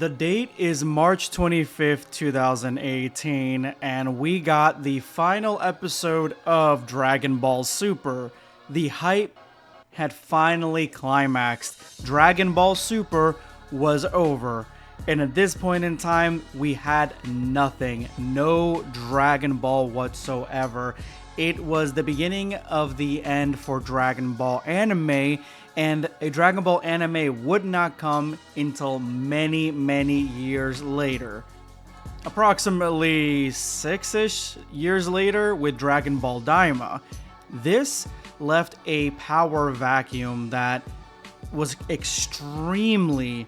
The date is March 25th, 2018, and we got the final episode of Dragon Ball Super. The hype had finally climaxed. Dragon Ball Super was over. And at this point in time, we had nothing. No Dragon Ball whatsoever. It was the beginning of the end for Dragon Ball anime, and a Dragon Ball anime would not come until many, many years later. Approximately 6-ish years later with Dragon Ball Daima. This left a power vacuum that was extremely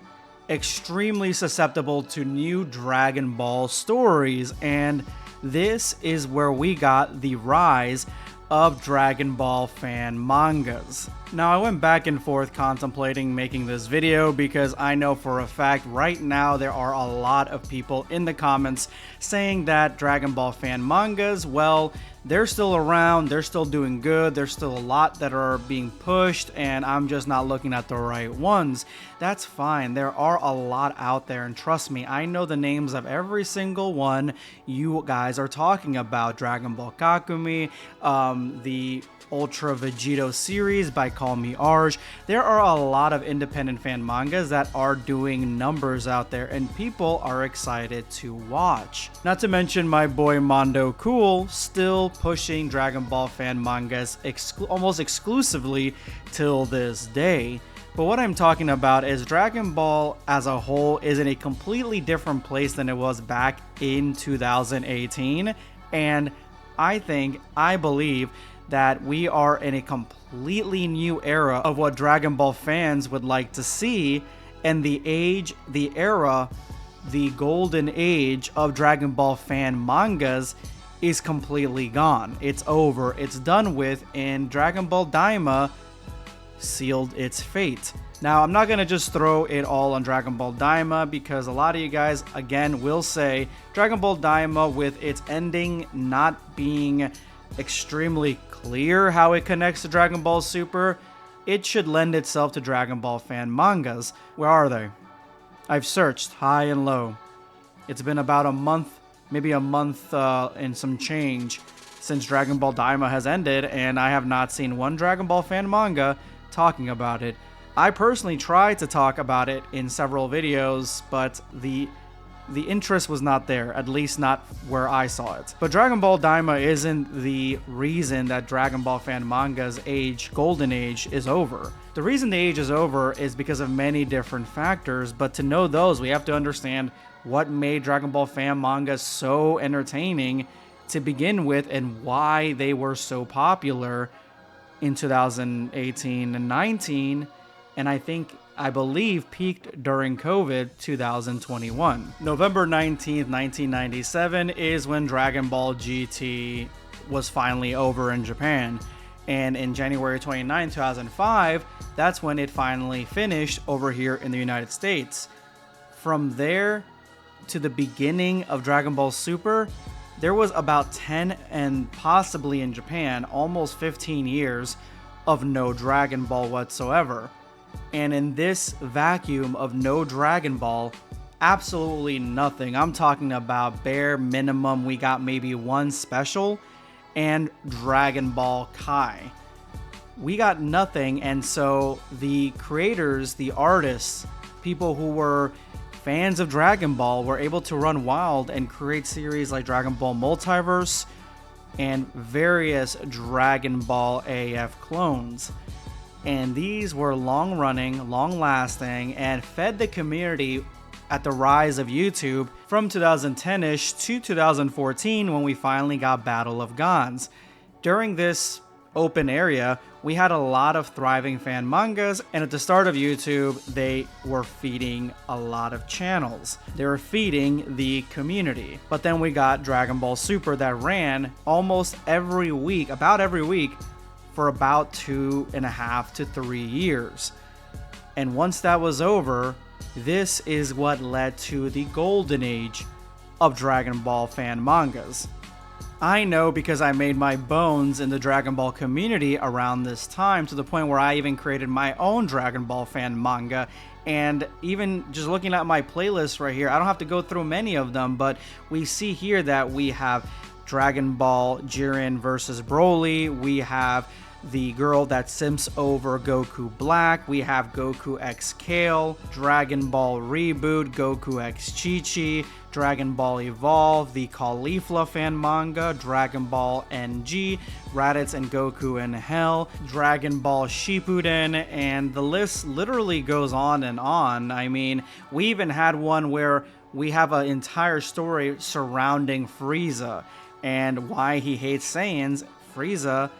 susceptible to new Dragon Ball stories, and this is where we got the rise of Dragon Ball fan mangas. Now, I went back and forth contemplating making this video because I know for a fact right now there are a lot of people in the comments saying that Dragon Ball fan mangas, well, they're still around, they're still doing good, there's still a lot that are being pushed, and I'm just not looking at the right ones. That's fine, there are a lot out there, and trust me, I know the names of every single one you guys are talking about. Dragon Ball Kakumi, the Ultra Vegito series by Call Me Arj. There are a lot of independent fan mangas that are doing numbers out there, and people are excited to watch. Not to mention my boy Mondo Cool still pushing Dragon Ball fan mangas almost exclusively till this day. But what I'm talking about is Dragon Ball as a whole is in a completely different place than it was back in 2018, and I believe that we are in a completely new era of what Dragon Ball fans would like to see, and the golden age of Dragon Ball fan mangas is completely gone. It's over, it's done with, and Dragon Ball Daima sealed its fate. Now, I'm not going to just throw it all on Dragon Ball Daima because a lot of you guys, again, will say Dragon Ball Daima, with its ending not being extremely clear how it connects to Dragon Ball Super, it should lend itself to Dragon Ball fan mangas. Where are they? I've searched high and low. It's been about a month, maybe a month and some change since Dragon Ball Daima has ended, and I have not seen one Dragon Ball fan manga talking about it. I personally tried to talk about it in several videos, but the interest was not there, at least not where I saw it. But Dragon Ball Daima isn't the reason that Dragon Ball fan manga's golden age is over. The reason the age is over is because of many different factors, but to know those, we have to understand what made Dragon Ball fan manga so entertaining to begin with and why they were so popular in 2018 and 19, and I believe peaked during COVID 2021. November 19th, 1997 is when Dragon Ball GT was finally over in Japan. And in January 29, 2005, that's when it finally finished over here in the United States. From there to the beginning of Dragon Ball Super, there was about 10, and possibly in Japan, almost 15 years of no Dragon Ball whatsoever. And in this vacuum of no Dragon Ball, absolutely nothing. I'm talking about bare minimum, we got maybe one special and Dragon Ball Kai. We got nothing, and so the creators, the artists, people who were fans of Dragon Ball were able to run wild and create series like Dragon Ball Multiverse and various Dragon Ball AF clones. And these were long-running, long-lasting, and fed the community at the rise of YouTube from 2010-ish to 2014 when we finally got Battle of Gods. During this open area, we had a lot of thriving fan mangas, and at the start of YouTube, they were feeding a lot of channels. They were feeding the community. But then we got Dragon Ball Super that ran almost every week, about every week, for about 2.5 to 3 years. And once that was over, this is what led to the golden age of Dragon Ball fan mangas. I know because I made my bones in the Dragon Ball community around this time, to the point where I even created my own Dragon Ball fan manga And even just looking at my playlist right here, I don't have to go through many of them, but we see here that we have Dragon Ball Jiren versus Broly. We have the girl that simps over Goku Black. We have Goku X Kale, Dragon Ball Reboot, Goku X Chi-Chi, Dragon Ball Evolve, the Caulifla fan manga, Dragon Ball NG, Raditz and Goku in Hell, Dragon Ball Shippuden, and the list literally goes on and on. I mean, we even had one where we have an entire story surrounding Frieza and why he hates Saiyans. Frieza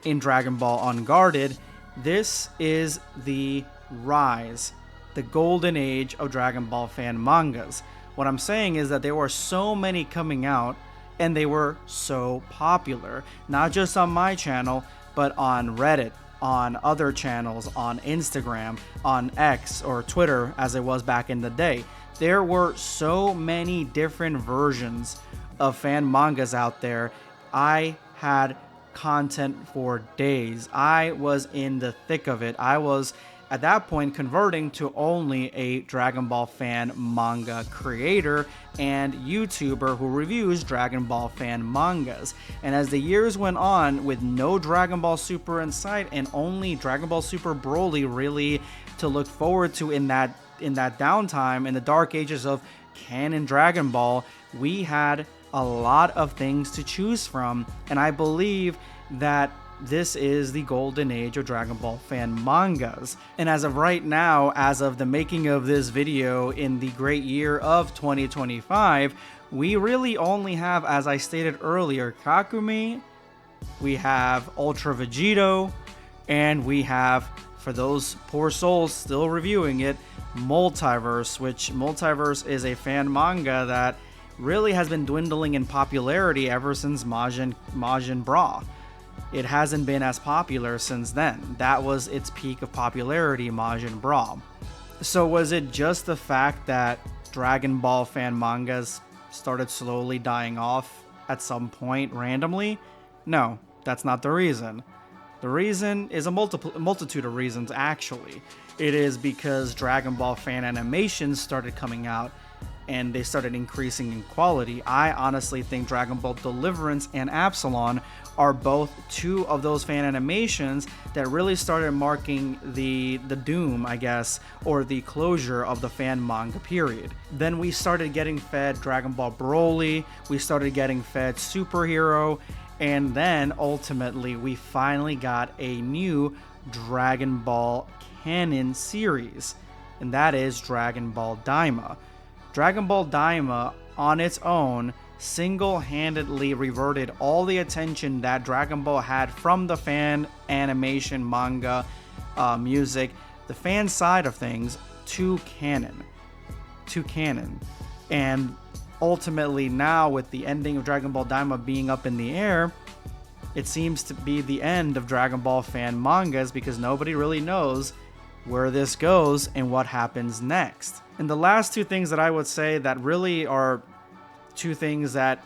in Dragon Ball Unguarded. This is the rise, the golden age of Dragon Ball fan mangas. What I'm saying is that there were so many coming out and they were so popular, not just on my channel, but on Reddit, on other channels, on Instagram, on X or Twitter as it was back in the day. There were so many different versions of fan mangas out there. I had content for days. I was in the thick of it. I was at that point converting to only a Dragon Ball fan manga creator and YouTuber who reviews Dragon Ball fan mangas. And as the years went on, with no Dragon Ball Super in sight and only Dragon Ball Super Broly really to look forward to in that downtime, in the dark ages of canon Dragon Ball, we had a lot of things to choose from, and I believe that this is the golden age of Dragon Ball fan mangas. And as of right now, as of the making of this video in the great year of 2025, we really only have, as I stated earlier, Kakumi, we have Ultra Vegito, and we have, for those poor souls still reviewing it, Multiverse, which Multiverse is a fan manga that really has been dwindling in popularity ever since Majin Bra. It hasn't been as popular since then. That was its peak of popularity, Majin Bra. So was it just the fact that Dragon Ball fan mangas started slowly dying off at some point randomly? No, that's not the reason. The reason is a multitude of reasons, actually. It is because Dragon Ball fan animations started coming out and they started increasing in quality. I honestly think Dragon Ball Deliverance and Absalon are both two of those fan animations that really started marking the doom, I guess, or the closure of the fan manga period. Then we started getting fed Dragon Ball Broly, we started getting fed Superhero, and then ultimately we finally got a new Dragon Ball canon series, and that is Dragon Ball Daima. Dragon Ball Daima on its own single-handedly reverted all the attention that Dragon Ball had from the fan animation, manga, music, the fan side of things, to canon. And ultimately now, with the ending of Dragon Ball Daima being up in the air, it seems to be the end of Dragon Ball fan mangas because nobody really knows where this goes and what happens next. And the last two things that I would say that really are two things that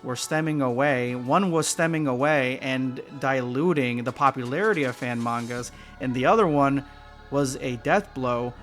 were stemming away. One was stemming away and diluting the popularity of fan mangas, and the other one was a death blow.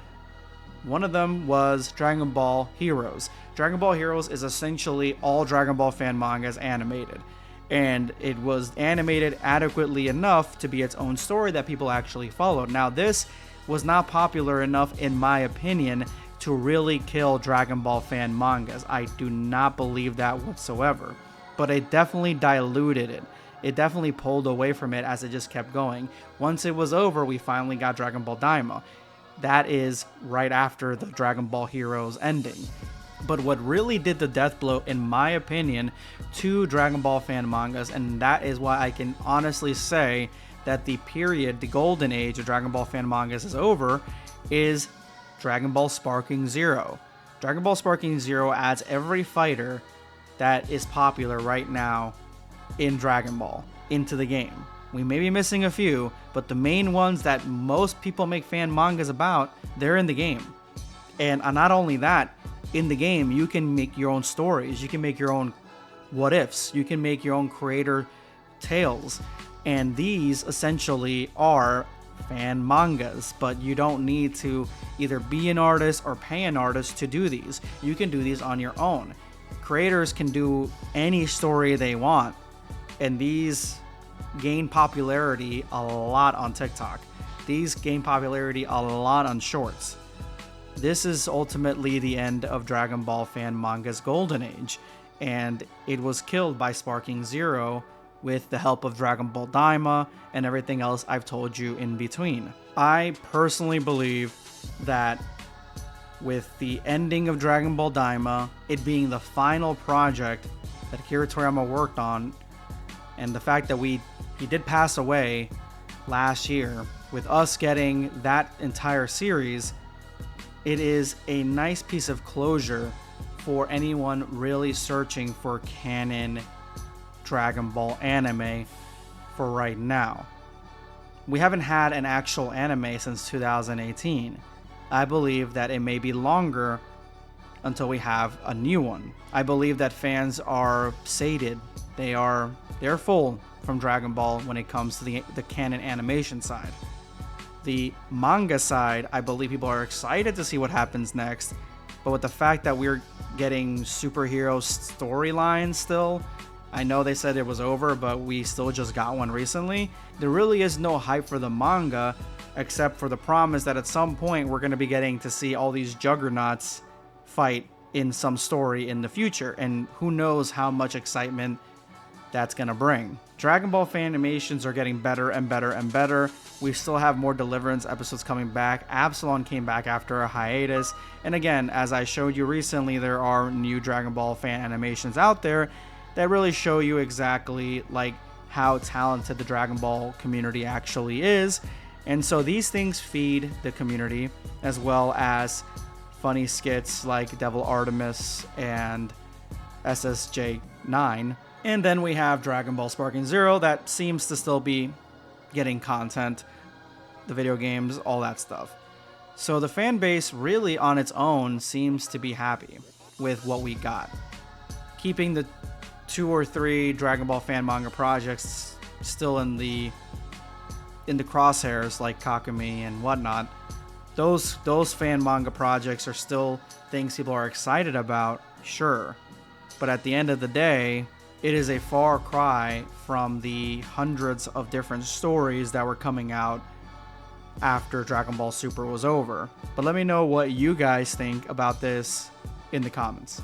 One of them was Dragon Ball Heroes. Dragon Ball Heroes is essentially all Dragon Ball fan mangas animated. And it was animated adequately enough to be its own story that people actually followed. Now, this was not popular enough, in my opinion, to really kill Dragon Ball fan mangas. I do not believe that whatsoever. But it definitely diluted it. It definitely pulled away from it as it just kept going. Once it was over, we finally got Dragon Ball Daima. That is right after the Dragon Ball Heroes ending. But what really did the death blow, in my opinion, to Dragon Ball fan mangas, and that is why I can honestly say that the period, the golden age of Dragon Ball fan mangas is over, is Dragon Ball Sparking Zero. Dragon Ball Sparking Zero adds every fighter that is popular right now in Dragon Ball into the game. We may be missing a few, but the main ones that most people make fan mangas about, they're in the game. And not only that, in the game, you can make your own stories. You can make your own what ifs. You can make your own creator tales. And these essentially are fan mangas, but you don't need to either be an artist or pay an artist to do these. You can do these on your own. Creators can do any story they want, and these gain popularity a lot on TikTok. These gain popularity a lot on Shorts. This is ultimately the end of Dragon Ball fan manga's golden age, and it was killed by Sparking Zero with the help of Dragon Ball Daima and everything else I've told you in between. I personally believe that with the ending of Dragon Ball Daima, it being the final project that Akira Toriyama worked on, and the fact that he did pass away last year, with us getting that entire series, it is a nice piece of closure for anyone really searching for canon Dragon Ball anime for right now. We haven't had an actual anime since 2018. I believe that it may be longer until we have a new one. I believe that fans are sated. They're full from Dragon Ball when it comes to the canon animation side. The manga side, I believe people are excited to see what happens next, but with the fact that we're getting superhero storylines still, I know they said it was over, but we still just got one recently. There really is no hype for the manga, except for the promise that at some point we're going to be getting to see all these juggernauts fight in some story in the future, and who knows how much excitement that's going to bring. Dragon Ball fan animations are getting better and better and better. We still have more Deliverance episodes coming back. Absalon came back after a hiatus. And again, as I showed you recently, there are new Dragon Ball fan animations out there that really show you exactly like how talented the Dragon Ball community actually is. And so these things feed the community, as well as funny skits like Devil Artemis and SSJ9. And then we have Dragon Ball Sparking Zero that seems to still be getting content, the video games, all that stuff. So the fan base really on its own seems to be happy with what we got. Keeping the 2 or 3 Dragon Ball fan manga projects still in the crosshairs like Kakumi and whatnot. Those fan manga projects are still things people are excited about, sure. But at the end of the day, it is a far cry from the hundreds of different stories that were coming out after Dragon Ball Super was over. But let me know what you guys think about this in the comments.